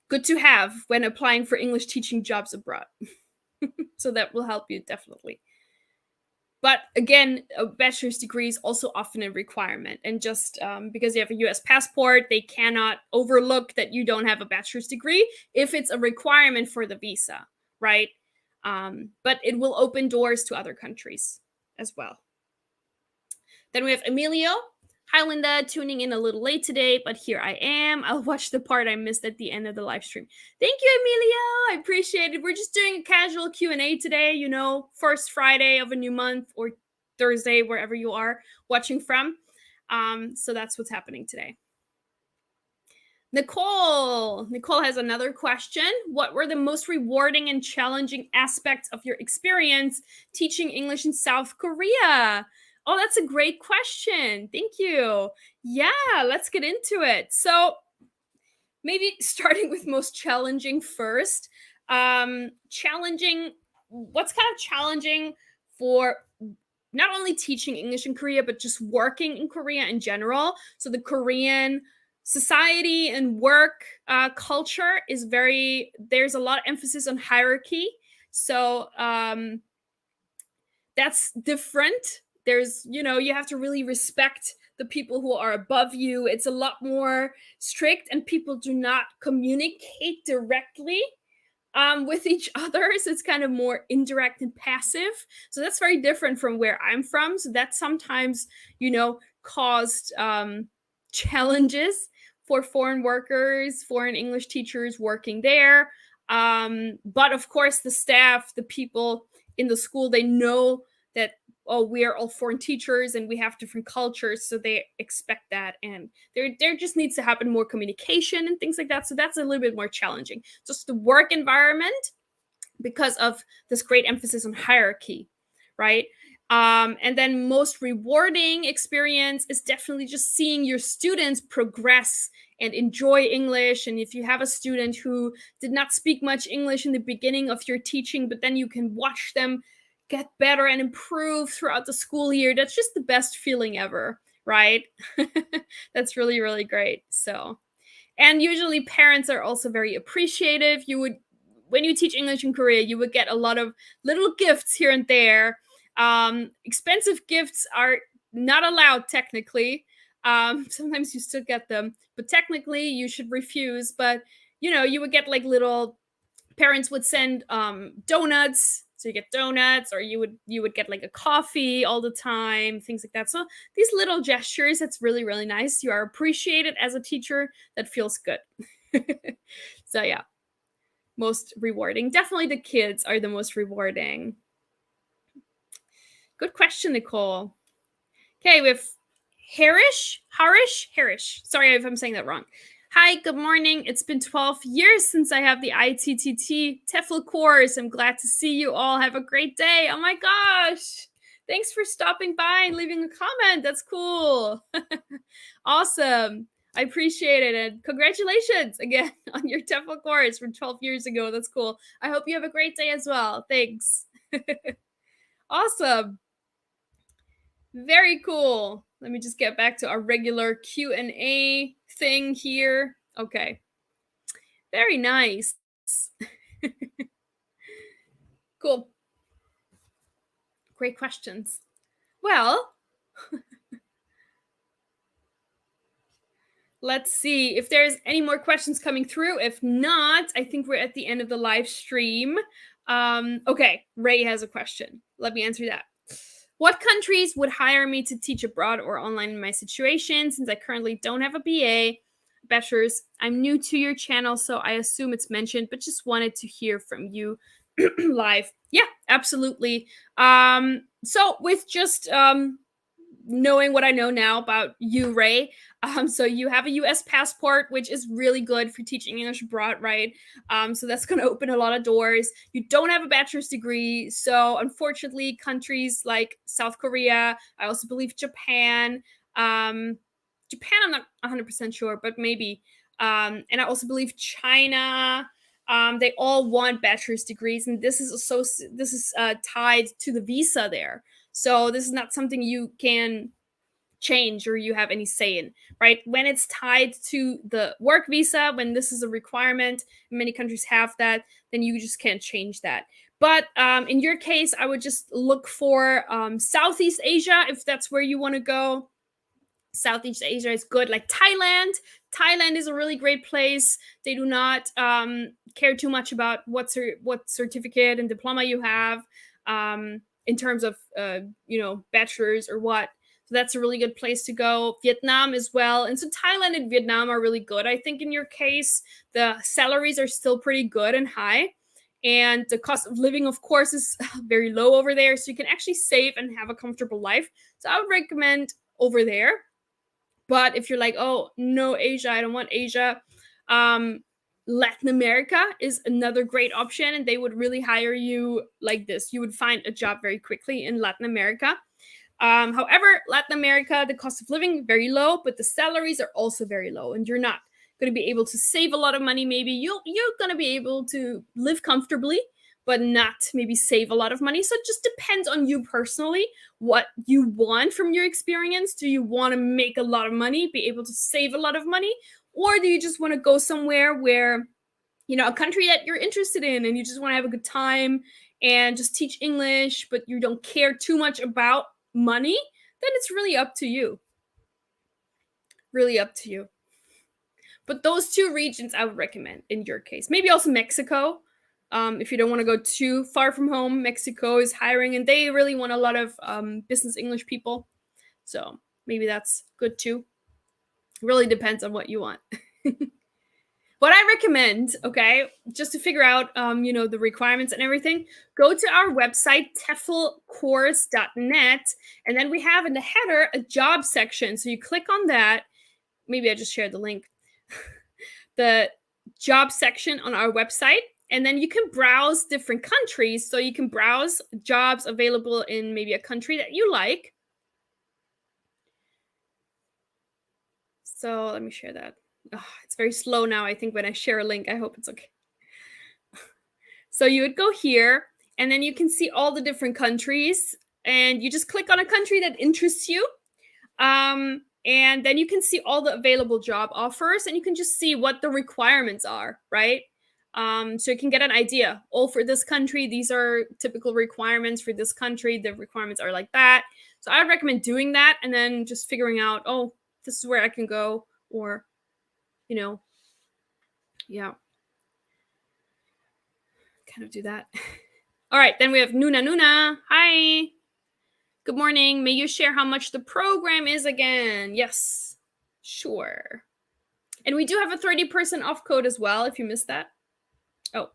good to have when applying for English teaching jobs abroad. So that will help you definitely. But again, a bachelor's degree is also often a requirement. And just because you have a US passport, they cannot overlook that you don't have a bachelor's degree if it's a requirement for the visa, right? But it will open doors to other countries as well. Then we have Emilio. Hi, Linda, tuning in a little late today, but here I am. I'll watch the part I missed at the end of the live stream. Thank you, Emilio. I appreciate it. We're just doing a casual Q&A today, first Friday of a new month, or Thursday, wherever you are watching from. So that's what's happening today. Nicole has another question. What were the most rewarding and challenging aspects of your experience teaching English in South Korea? Oh, that's a great question. Thank you. Yeah, let's get into it. So maybe starting with most challenging first. What's kind of challenging for not only teaching English in Korea, but just working in Korea in general. So the Korean society and work culture is there's a lot of emphasis on hierarchy. So that's different. You have to really respect the people who are above you. It's a lot more strict, and people do not communicate directly with each other. So it's kind of more indirect and passive. So that's very different from where I'm from. So that sometimes, caused challenges for foreign workers, foreign English teachers working there. But of course, the staff, the people in the school, they know that, oh, we are all foreign teachers and we have different cultures, so they expect that, and there just needs to happen more communication and things like that. So that's a little bit more challenging, just the work environment, because of this great emphasis on hierarchy, right? And then most rewarding experience is definitely just seeing your students progress and enjoy English. And if you have a student who did not speak much English in the beginning of your teaching, but then you can watch them get better and improve throughout the school year, that's just the best feeling ever, right? That's really, really great. So, and usually parents are also very appreciative. When you teach English in Korea, you would get a lot of little gifts here and there. Expensive gifts are not allowed technically. Sometimes you still get them, but technically you should refuse. But you would get like parents would send donuts, so you get donuts, or you would get like a coffee all the time, things like that. So these little gestures, that's really, really nice. You are appreciated as a teacher. That feels good. So yeah, most rewarding. Definitely the kids are the most rewarding. Good question, Nicole. Okay, we have Harish. Sorry if I'm saying that wrong. Hi, good morning. It's been 12 years since I have the ITTT TEFL course. I'm glad to see you all. Have a great day. Oh my gosh. Thanks for stopping by and leaving a comment. That's cool. Awesome. I appreciate it. And congratulations again on your TEFL course from 12 years ago. That's cool. I hope you have a great day as well. Thanks. Awesome. Very cool. Let me just get back to our regular Q&A thing here. Okay. Very nice. Cool. Great questions. Well, let's see if there's any more questions coming through. If not, I think we're at the end of the live stream. Okay, Ray has a question. Let me answer that. What countries would hire me to teach abroad or online in my situation, since I currently don't have a BA, bachelor's? I'm new to your channel, so I assume it's mentioned, but just wanted to hear from you live. Yeah, absolutely. So with just knowing what I know now about you, Ray, so you have a US passport, which is really good for teaching English abroad, right? So that's going to open a lot of doors. You don't have a bachelor's degree, so unfortunately, countries like South Korea, I also believe Japan, I'm not 100% sure, but maybe, and I also believe China, they all want bachelor's degrees, and this is tied to the visa there. So this is not something you can change or you have any say in, right? When it's tied to the work visa, when this is a requirement, many countries have that, then you just can't change that. But in your case, I would just look for Southeast Asia, if that's where you want to go. Southeast Asia is good, like Thailand. Thailand is a really great place. They do not care too much about what certificate and diploma you have in terms of bachelor's or what. So that's a really good place to go. Vietnam as well. And so Thailand and Vietnam are really good. I think in your case, the salaries are still pretty good and high. And the cost of living, of course, is very low over there. So you can actually save and have a comfortable life. So I would recommend over there. But if you're like, oh, no, Asia, I don't want Asia, Latin America is another great option. And they would really hire you like this. You would find a job very quickly in Latin America. However, Latin America, the cost of living very low, but the salaries are also very low, and you're not going to be able to save a lot of money. Maybe you're going to be able to live comfortably, but not maybe save a lot of money. So it just depends on you personally, what you want from your experience. Do you want to make a lot of money, be able to save a lot of money, or do you just want to go somewhere where, you know, a country that you're interested in and you just want to have a good time and just teach English, but you don't care too much about money? Then it's really up to you. Really up to you. But those two regions I would recommend in your case. Maybe also Mexico. If you don't want to go too far from home, Mexico is hiring and they really want a lot of business English people. So maybe that's good too. Really depends on what you want. What I recommend, okay, just to figure out, you know, the requirements and everything, go to our website, TEFLcourse.net, and then we have in the header a job section. So you click on that. Maybe I just shared the link. The job section on our website, and then you can browse different countries. So you can browse jobs available in maybe a country that you like. So let me share that. Oh, it's very slow now, I think, when I share a link. I hope it's okay. So you would go here, and then you can see all the different countries, and you just click on a country that interests you. And then you can see all the available job offers, and you can just see what the requirements are, right? So you can get an idea. Oh, for this country, these are typical requirements. For this country, the requirements are like that. So I would recommend doing that, and then just figuring out, oh, this is where I can go, or, you know, yeah, kind of do that. All right, then we have Nuna. Hi. Good morning. May you share how much the program is again? Yes, sure. And we do have a 30% off code as well, if you missed that. Oh,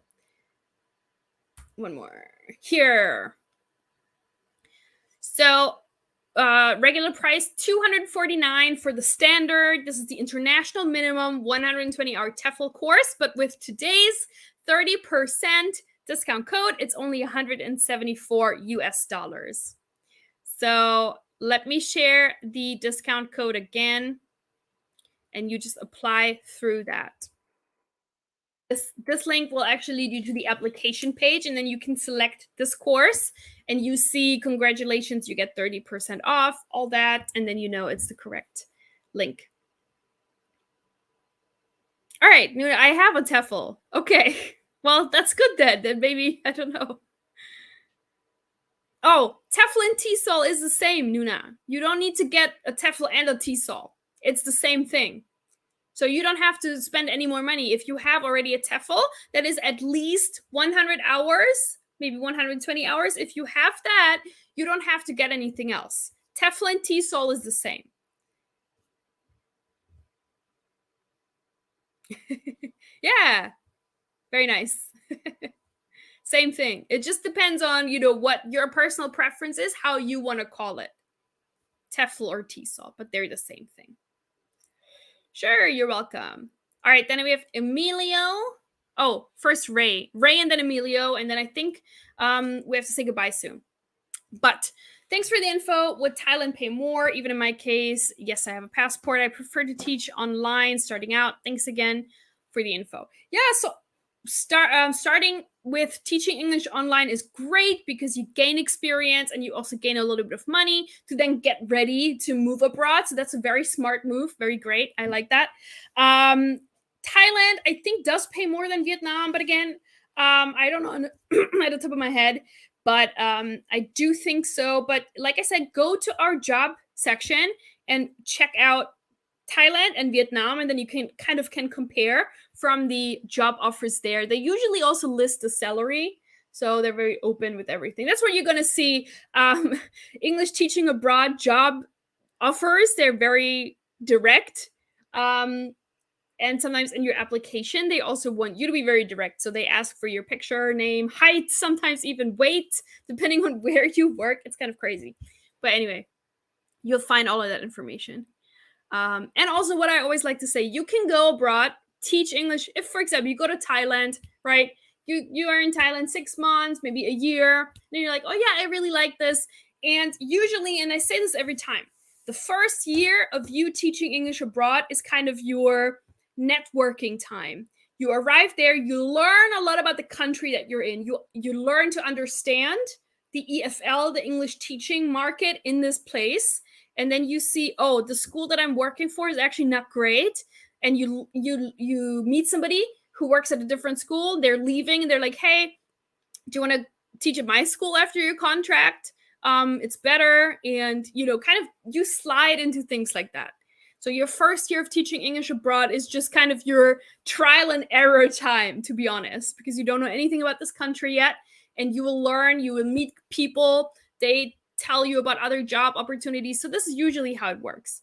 one more here. So regular price $249 for the standard. This is the international minimum 120-hour TEFL course, but with today's 30% discount code, it's only $174 US. So let me share the discount code again, and you just apply through that. This link will actually lead you to the application page, and then you can select this course, and you see, congratulations, you get 30% off, all that, and then you know it's the correct link. All right, I have a TEFL. Okay, well, that's good then. Then maybe, I don't know. Oh, TEFL and TESOL is the same, Nuna. You don't need to get a TEFL and a TESOL. It's the same thing. So you don't have to spend any more money. If you have already a TEFL that is at least 100 hours, maybe 120 hours, if you have that, you don't have to get anything else. TEFL and TESOL is the same. Yeah, very nice. Same thing. It just depends on, you know, what your personal preference is, how you want to call it. TEFL or TESOL, but they're the same thing. Sure, you're welcome. All right, then we have Emilio. Oh, first Ray. Ray and then Emilio, and then I think we have to say goodbye soon. But thanks for the info. Would Thailand pay more? Even in my case, yes, I have a passport. I prefer to teach online starting out. Thanks again for the info. Yeah, so starting with teaching English online is great because you gain experience and you also gain a little bit of money to then get ready to move abroad. So that's a very smart move. Very great. I like that. Thailand, I think, does pay more than Vietnam. But again, I don't know at the top of my head. But I do think so. But like I said, go to our job section and check out Thailand and Vietnam, and then you can compare from the job offers there. They usually also list the salary, so they're very open with everything. That's where you're going to see English teaching abroad job offers, they're very direct. And sometimes in your application, they also want you to be very direct. So they ask for your picture, name, height, sometimes even weight, depending on where you work. It's kind of crazy. But anyway, you'll find all of that information. And also, what I always like to say, you can go abroad, teach English. If, for example, you go to Thailand, right? You are in Thailand 6 months, maybe a year. Then you're like, oh yeah, I really like this. And usually, and I say this every time, the first year of you teaching English abroad is kind of your networking time. You arrive there, you learn a lot about the country that you're in. You learn to understand the EFL, the English teaching market in this place. And then you see, oh, the school that I'm working for is actually not great. And you meet somebody who works at a different school. They're leaving and they're like, hey, do you want to teach at my school after your contract? It's better. And, kind of you slide into things like that. So your first year of teaching English abroad is just kind of your trial and error time, to be honest, because you don't know anything about this country yet. And you will learn, you will meet people. They tell you about other job opportunities. So this is usually how it works.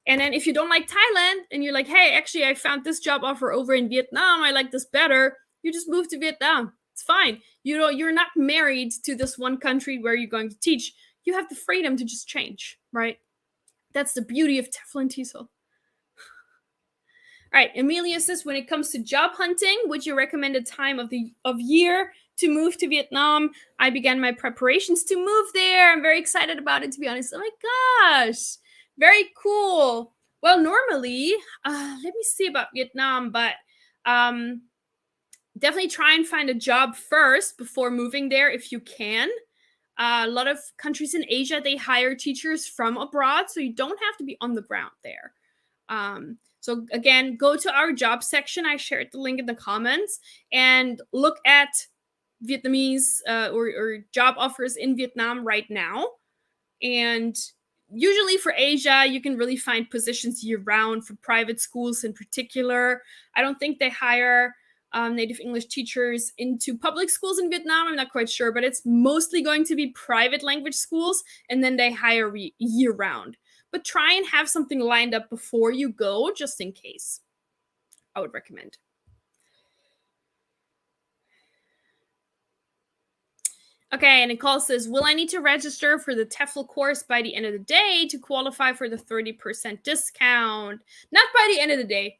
And then if you don't like Thailand and you're like, hey, actually, I found this job offer over in Vietnam, I like this better, you just move to Vietnam. It's fine. You're not married to this one country where you're going to teach. You have the freedom to just change, right? That's the beauty of TEFL and TESOL. All right, Amelia says, when it comes to job hunting, would you recommend a time of year to move to Vietnam? I began my preparations to move there. I'm very excited about it, to be honest. Oh my gosh, very cool. Well, normally, let me see about Vietnam, but definitely try and find a job first before moving there if you can. A lot of countries in Asia, they hire teachers from abroad, so you don't have to be on the ground there. So again, go to our job section. I shared the link in the comments and look at Vietnamese or job offers in Vietnam right now. And usually for Asia, you can really find positions year-round for private schools in particular. I don't think they hire native English teachers into public schools in Vietnam. I'm not quite sure, but it's mostly going to be private language schools, and then they hire year-round. But try and have something lined up before you go, just in case. I would recommend. Okay, and Nicole says, will I need to register for the TEFL course by the end of the day to qualify for the 30% discount? Not by the end of the day.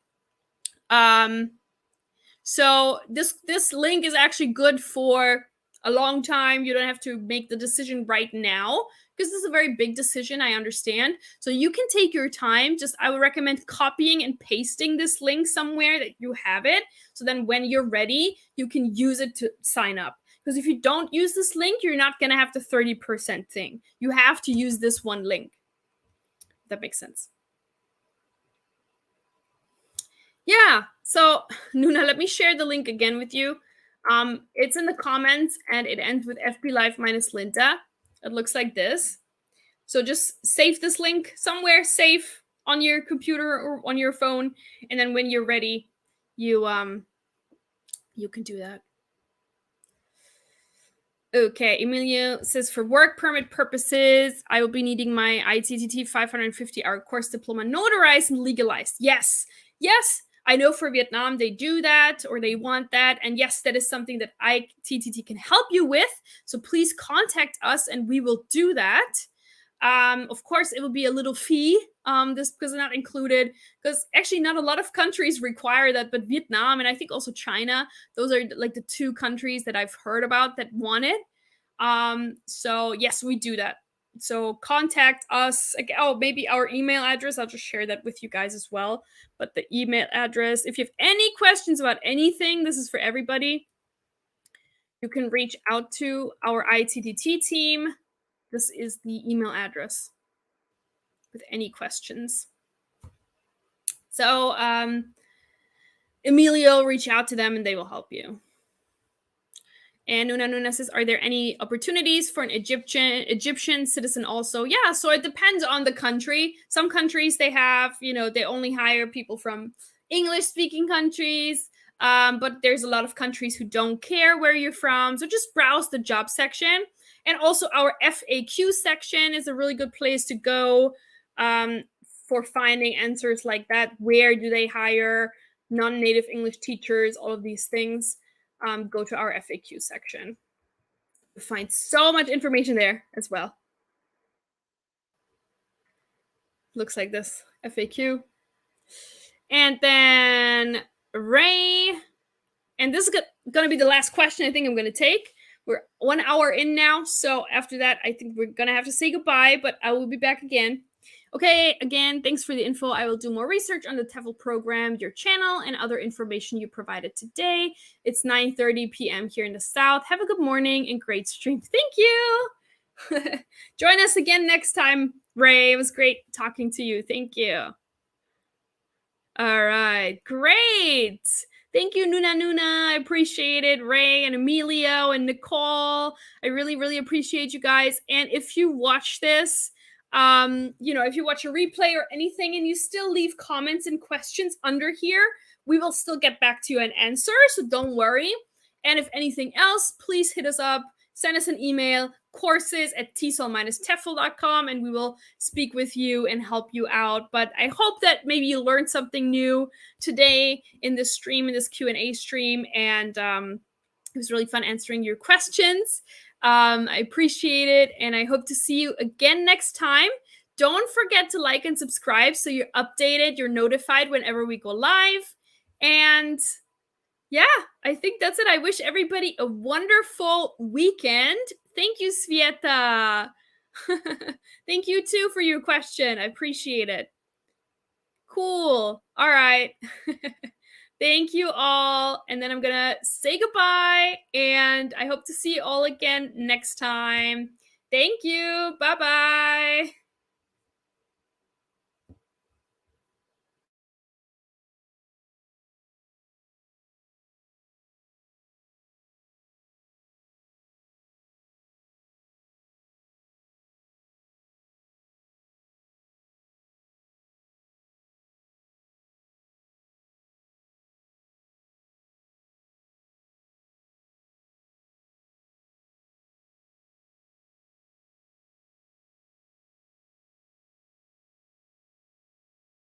So this link is actually good for a long time. You don't have to make the decision right now because this is a very big decision, I understand. So you can take your time. Just I would recommend copying and pasting this link somewhere that you have it. So then when you're ready, you can use it to sign up. Because if you don't use this link, you're not going to have the 30% thing. You have to use this one link. That makes sense. Yeah, so Nuna, let me share the link again with you. It's in the comments and it ends with FB Live minus Linda. It looks like this. So just save this link somewhere safe on your computer or on your phone. And then when you're ready, you can do that. Okay, Emilio says, for work permit purposes, I will be needing my ITTT 550-hour course diploma notarized and legalized. Yes, I know for Vietnam, they do that or they want that. And yes, that is something that ITTT can help you with. So please contact us and we will do that. Of course, it will be a little fee, this because it's not included, because actually not a lot of countries require that, but Vietnam and I think also China, those are like the two countries that I've heard about that want it. So yes, we do that. So contact us. Oh, maybe our email address. I'll just share that with you guys as well. But the email address, if you have any questions about anything, this is for everybody. You can reach out to our ITTT team. This is the email address with any questions. So Emilio, reach out to them and they will help you. And Nuna says, are there any opportunities for an Egyptian citizen also? Yeah, so it depends on the country. Some countries they have, they only hire people from English-speaking countries. But there's a lot of countries who don't care where you're from. So just browse the job section. And also our FAQ section is a really good place to go. for finding answers like that. Where do they hire non-native English teachers? All of these things. Go to our FAQ section. You'll find so much information there as well. Looks like this FAQ. And then Ray, and this is going to be the last question I think I'm going to take. We're 1 hour in now, so after that, I think we're going to have to say goodbye, but I will be back again. Okay, again, thanks for the info. I will do more research on the TEFL program, your channel, and other information you provided today. It's 9:30 p.m. here in the South. Have a good morning and great stream. Thank you. Join us again next time, Ray. It was great talking to you. Thank you. All right, great. Thank you, Nuna. I appreciate it. Ray and Emilio and Nicole. I really, really appreciate you guys. And if you watch this, if you watch a replay or anything and you still leave comments and questions under here, we will still get back to you and answer. So don't worry. And if anything else, please hit us up. Send us an email, courses@tesol-tefl.com, and we will speak with you and help you out. But I hope that maybe you learned something new today in this stream, in this Q&A stream, and it was really fun answering your questions. I appreciate it, and I hope to see you again next time. Don't forget to like and subscribe so you're updated, you're notified whenever we go live. And yeah, I think that's it. I wish everybody a wonderful weekend. Thank you, Svieta. Thank you, too, for your question. I appreciate it. Cool. All right. Thank you all. And then I'm going to say goodbye. And I hope to see you all again next time. Thank you. Bye-bye.